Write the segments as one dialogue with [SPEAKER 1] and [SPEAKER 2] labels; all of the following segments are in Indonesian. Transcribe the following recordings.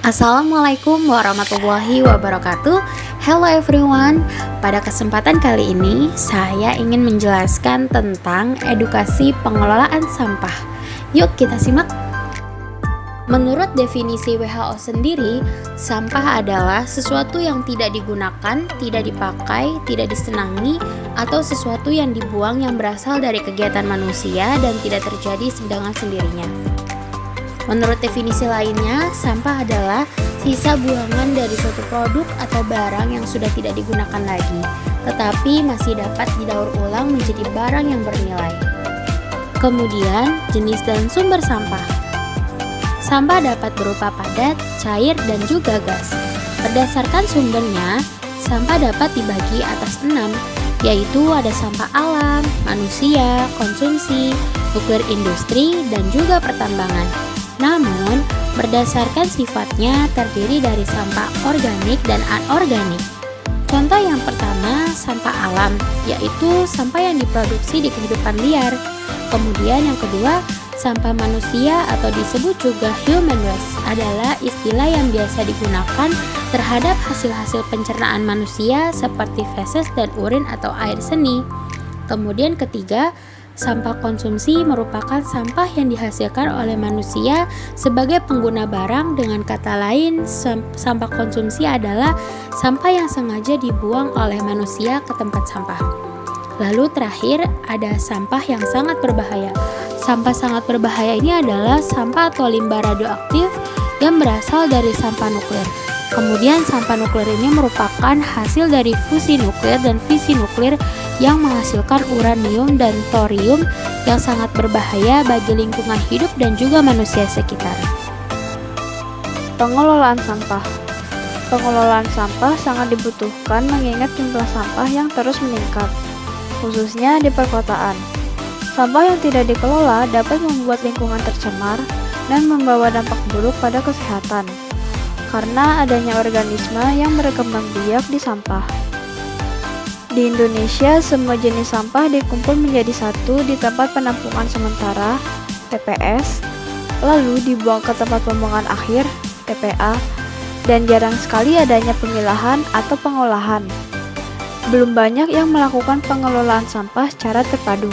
[SPEAKER 1] Assalamualaikum warahmatullahi wabarakatuh. Hello everyone. Pada kesempatan kali ini saya ingin menjelaskan tentang edukasi pengelolaan sampah. Yuk kita simak. Menurut definisi WHO sendiri, sampah adalah sesuatu yang tidak digunakan, tidak dipakai, tidak disenangi, atau sesuatu yang dibuang yang berasal dari kegiatan manusia dan tidak terjadi dengan sendirinya. Menurut definisi lainnya, sampah adalah sisa buangan dari suatu produk atau barang yang sudah tidak digunakan lagi, tetapi masih dapat didaur ulang menjadi barang yang bernilai. Kemudian, jenis dan sumber sampah. Sampah dapat berupa padat, cair, dan juga gas. Berdasarkan sumbernya, sampah dapat dibagi atas 6, yaitu ada sampah alam, manusia, konsumsi, nuklir industri, dan juga pertambangan. Namun, berdasarkan sifatnya terdiri dari sampah organik dan anorganik. Contoh yang pertama, sampah alam, yaitu sampah yang diproduksi di kehidupan liar. Kemudian yang kedua, sampah manusia atau disebut juga human waste adalah istilah yang biasa digunakan terhadap hasil-hasil pencernaan manusia seperti feses dan urin atau air seni. Kemudian ketiga, sampah konsumsi merupakan sampah yang dihasilkan oleh manusia sebagai pengguna barang. Dengan kata lain, sampah konsumsi adalah sampah yang sengaja dibuang oleh manusia ke tempat sampah. Lalu terakhir, ada sampah yang sangat berbahaya. Sampah sangat berbahaya ini adalah sampah atau limbah radioaktif yang berasal dari sampah nuklir. Kemudian sampah nuklir ini merupakan hasil dari fusi nuklir dan fisi nuklir yang menghasilkan uranium dan thorium yang sangat berbahaya bagi lingkungan hidup dan juga manusia sekitar.
[SPEAKER 2] Pengelolaan sampah. Pengelolaan sampah sangat dibutuhkan mengingat jumlah sampah yang terus meningkat, khususnya di perkotaan. Sampah yang tidak dikelola dapat membuat lingkungan tercemar dan membawa dampak buruk pada kesehatan, karena adanya organisme yang berkembang biak di sampah. Di Indonesia, semua jenis sampah dikumpul menjadi satu di tempat penampungan sementara (TPS), lalu dibuang ke tempat pembuangan akhir (TPA), dan jarang sekali adanya pemilahan atau pengolahan. Belum banyak yang melakukan pengelolaan sampah secara terpadu.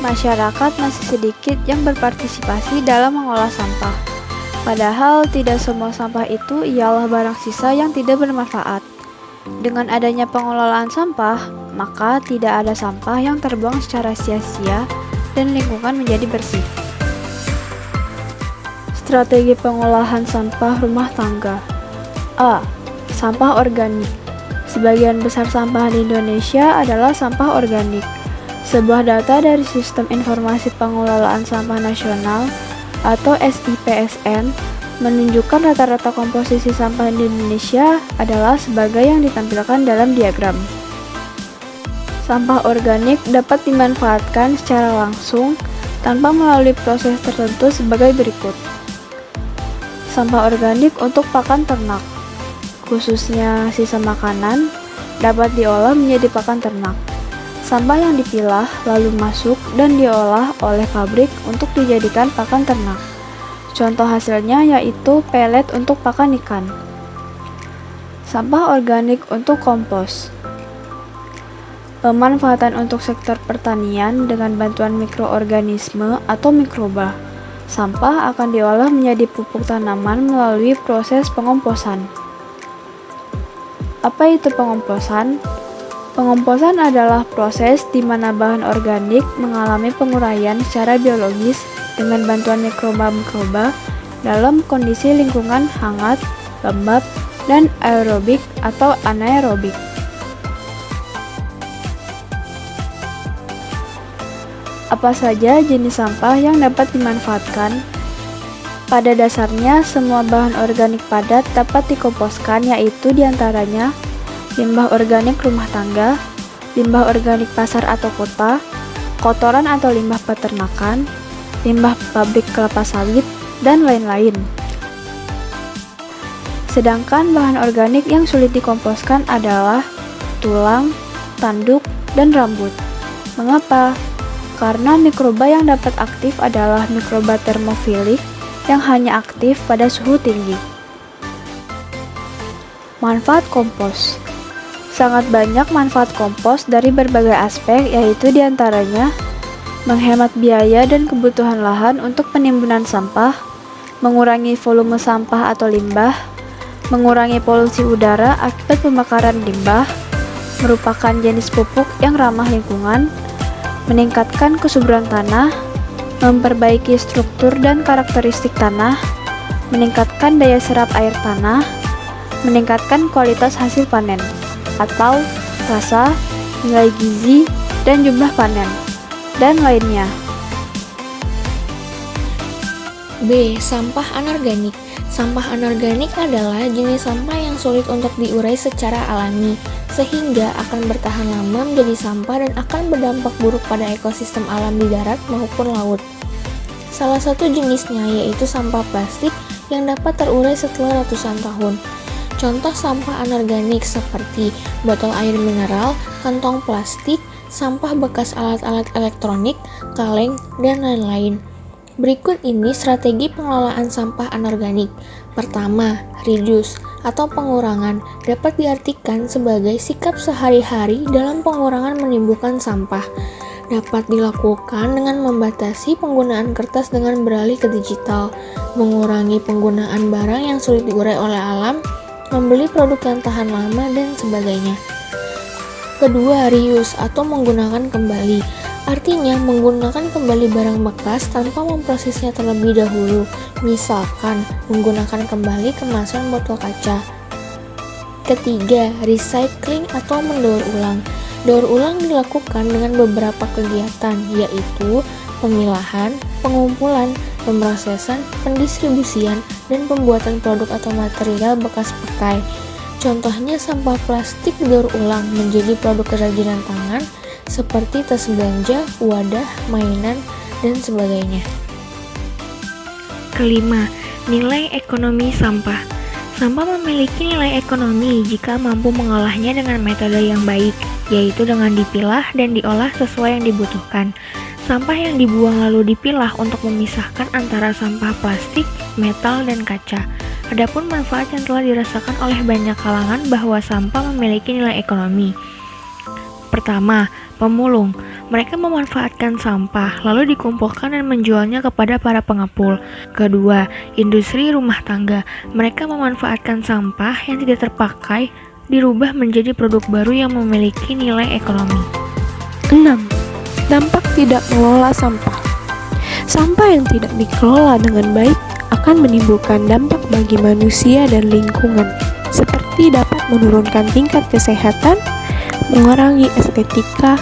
[SPEAKER 2] Masyarakat masih sedikit yang berpartisipasi dalam mengolah sampah. Padahal tidak semua sampah itu ialah barang sisa yang tidak bermanfaat. Dengan adanya pengelolaan sampah, maka tidak ada sampah yang terbuang secara sia-sia dan lingkungan menjadi bersih. Strategi pengolahan sampah rumah tangga. A. Sampah organik. Sebagian besar sampah di Indonesia adalah sampah organik. Sebuah data dari Sistem Informasi Pengelolaan Sampah Nasional atau SIPSN menunjukkan rata-rata komposisi sampah di Indonesia adalah sebagai yang ditampilkan dalam diagram. Sampah organik dapat dimanfaatkan secara langsung tanpa melalui proses tertentu sebagai berikut. Sampah organik untuk pakan ternak, khususnya sisa makanan, dapat diolah menjadi pakan ternak. Sampah yang dipilah lalu masuk dan diolah oleh pabrik untuk dijadikan pakan ternak. Contoh hasilnya yaitu pelet untuk pakan ikan. Sampah organik untuk kompos. Pemanfaatan untuk sektor pertanian dengan bantuan mikroorganisme atau mikroba. Sampah akan diolah menjadi pupuk tanaman melalui proses pengomposan. Apa itu pengomposan? Pengomposan adalah proses di mana bahan organik mengalami penguraian secara biologis dengan bantuan mikroba-mikroba dalam kondisi lingkungan hangat, lembab, dan aerobik atau anaerobik. Apa saja jenis sampah yang dapat dimanfaatkan? Pada dasarnya, semua bahan organik padat dapat dikomposkan, yaitu diantaranya limbah organik rumah tangga, limbah organik pasar atau kota, kotoran atau limbah peternakan, limbah pabrik kelapa sawit, dan lain-lain. Sedangkan bahan organik yang sulit dikomposkan adalah tulang, tanduk, dan rambut. Mengapa? Karena mikroba yang dapat aktif adalah mikroba termofilik yang hanya aktif pada suhu tinggi. Manfaat kompos. Sangat banyak manfaat kompos dari berbagai aspek, yaitu diantaranya menghemat biaya dan kebutuhan lahan untuk penimbunan sampah, mengurangi volume sampah atau limbah, mengurangi polusi udara akibat pembakaran limbah, merupakan jenis pupuk yang ramah lingkungan, meningkatkan kesuburan tanah, memperbaiki struktur dan karakteristik tanah, meningkatkan daya serap air tanah, meningkatkan kualitas hasil panen, atau rasa, nilai gizi, dan jumlah panen, dan lainnya.
[SPEAKER 1] B. Sampah anorganik. Sampah anorganik adalah jenis sampah yang sulit untuk diurai secara alami, sehingga akan bertahan lama menjadi sampah dan akan berdampak buruk pada ekosistem alam di darat maupun laut. Salah satu jenisnya yaitu sampah plastik yang dapat terurai setelah ratusan tahun. Contoh sampah anorganik seperti botol air mineral, kantong plastik, sampah bekas alat-alat elektronik, kaleng, dan lain-lain. Berikut ini strategi pengelolaan sampah anorganik. Pertama, reduce atau pengurangan dapat diartikan sebagai sikap sehari-hari dalam pengurangan menimbulkan sampah. Dapat dilakukan dengan membatasi penggunaan kertas dengan beralih ke digital, mengurangi penggunaan barang yang sulit diurai oleh alam, membeli produk yang tahan lama, dan sebagainya. Kedua, reuse atau menggunakan kembali. Artinya menggunakan kembali barang bekas tanpa memprosesnya terlebih dahulu, misalkan menggunakan kembali kemasan botol kaca. Ketiga, recycling atau mendaur ulang. Daur ulang dilakukan dengan beberapa kegiatan, yaitu pemilahan, pengumpulan, pemrosesan, pendistribusian, dan pembuatan produk atau material bekas pakai. Contohnya sampah plastik didaur ulang menjadi produk kerajinan tangan, seperti tas belanja, wadah, mainan, dan sebagainya. Kelima, nilai ekonomi sampah. Sampah memiliki nilai ekonomi jika mampu mengolahnya dengan metode yang baik, yaitu dengan dipilah dan diolah sesuai yang dibutuhkan. Sampah yang dibuang lalu dipilah untuk memisahkan antara sampah plastik, metal, dan kaca. Adapun manfaat yang telah dirasakan oleh banyak kalangan bahwa sampah memiliki nilai ekonomi. Pertama, pemulung. Mereka memanfaatkan sampah lalu dikumpulkan dan menjualnya kepada para pengepul. Kedua, industri rumah tangga. Mereka memanfaatkan sampah yang tidak terpakai dirubah menjadi produk baru yang memiliki nilai ekonomi.
[SPEAKER 3] 6. Dampak tidak mengelola sampah. Sampah yang tidak dikelola dengan baik akan menimbulkan dampak bagi manusia dan lingkungan, seperti dapat menurunkan tingkat kesehatan, mengurangi estetika,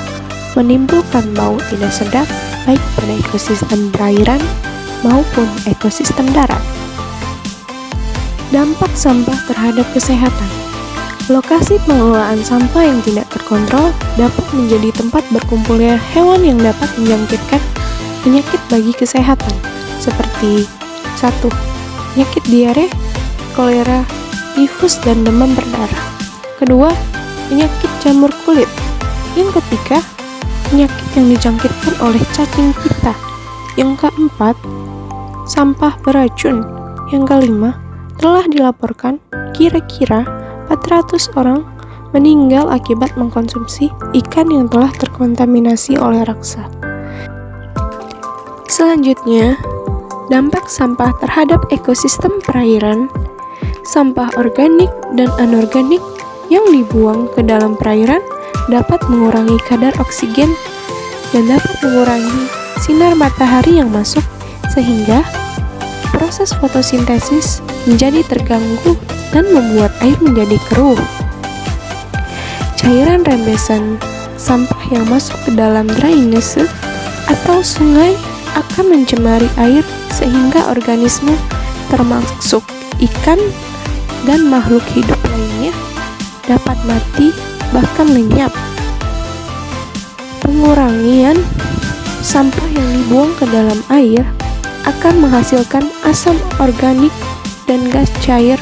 [SPEAKER 3] menimbulkan bau tidak sedap baik pada ekosistem perairan maupun ekosistem darat. Dampak sampah terhadap kesehatan. Lokasi pengelolaan sampah yang tidak terkontrol dapat menjadi tempat berkumpulnya hewan yang dapat menjangkitkan penyakit bagi kesehatan, seperti 1. Penyakit diare, kolera, tifus, dan demam berdarah. Kedua, penyakit jamur kulit. Yang ketiga, penyakit yang dijangkitkan oleh cacing pita. Yang keempat, sampah beracun. Yang kelima, telah dilaporkan kira-kira 400 orang meninggal akibat mengkonsumsi ikan yang telah terkontaminasi oleh raksa. Selanjutnya, dampak sampah terhadap ekosistem perairan. Sampah organik dan anorganik yang dibuang ke dalam perairan dapat mengurangi kadar oksigen dan dapat mengurangi sinar matahari yang masuk, sehingga proses fotosintesis menjadi terganggu dan membuat air menjadi keruh. Cairan rembesan sampah yang masuk ke dalam drainase atau sungai akan mencemari air sehingga organisme termasuk ikan dan makhluk hidup lainnya dapat mati bahkan lenyap. Pengurangan sampah yang dibuang ke dalam air akan menghasilkan asam organik dan gas cair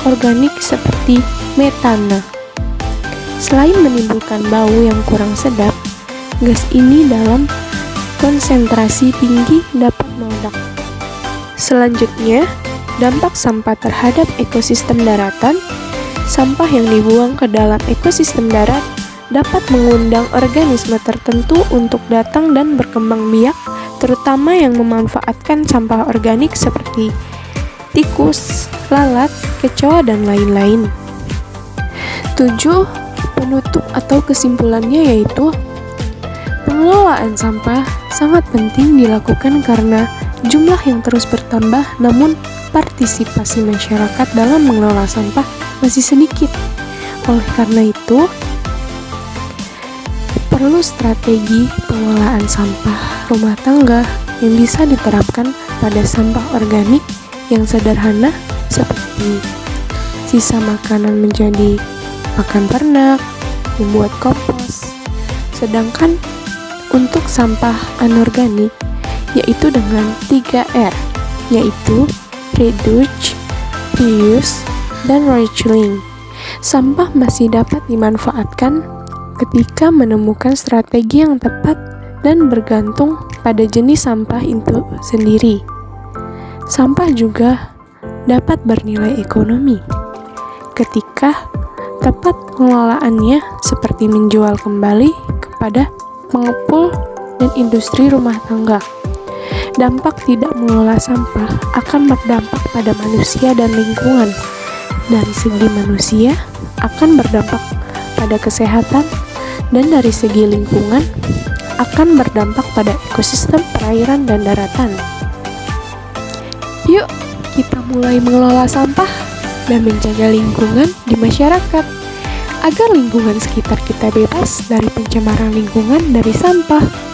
[SPEAKER 3] organik seperti metana. Selain menimbulkan bau yang kurang sedap, gas ini dalam konsentrasi tinggi dapat meledak. Selanjutnya, dampak sampah terhadap ekosistem daratan. Sampah yang dibuang ke dalam ekosistem darat dapat mengundang organisme tertentu untuk datang dan berkembang biak, terutama yang memanfaatkan sampah organik seperti tikus, lalat, kecoa, dan lain-lain. 7. Penutup atau kesimpulannya yaitu pengelolaan sampah sangat penting dilakukan karena jumlah yang terus bertambah, namun partisipasi masyarakat dalam mengelola sampah masih sedikit. Oleh karena itu, perlu strategi pengelolaan sampah rumah tangga yang bisa diterapkan pada sampah organik yang sederhana seperti sisa makanan menjadi pakan ternak, membuat kompos. Sedangkan untuk sampah anorganik yaitu dengan 3R, yaitu reduce, reuse, dan recycling. Sampah masih dapat dimanfaatkan ketika menemukan strategi yang tepat dan bergantung pada jenis sampah itu sendiri. Sampah juga dapat bernilai ekonomi ketika tepat pengelolaannya, seperti menjual kembali kepada pengepul dan industri rumah tangga. Dampak tidak mengelola sampah akan berdampak pada manusia dan lingkungan. Dari segi manusia akan berdampak pada kesehatan, dan dari segi lingkungan akan berdampak pada ekosistem perairan dan daratan. Yuk, kita mulai mengelola sampah dan menjaga lingkungan di masyarakat agar lingkungan sekitar kita bebas dari pencemaran lingkungan dari sampah.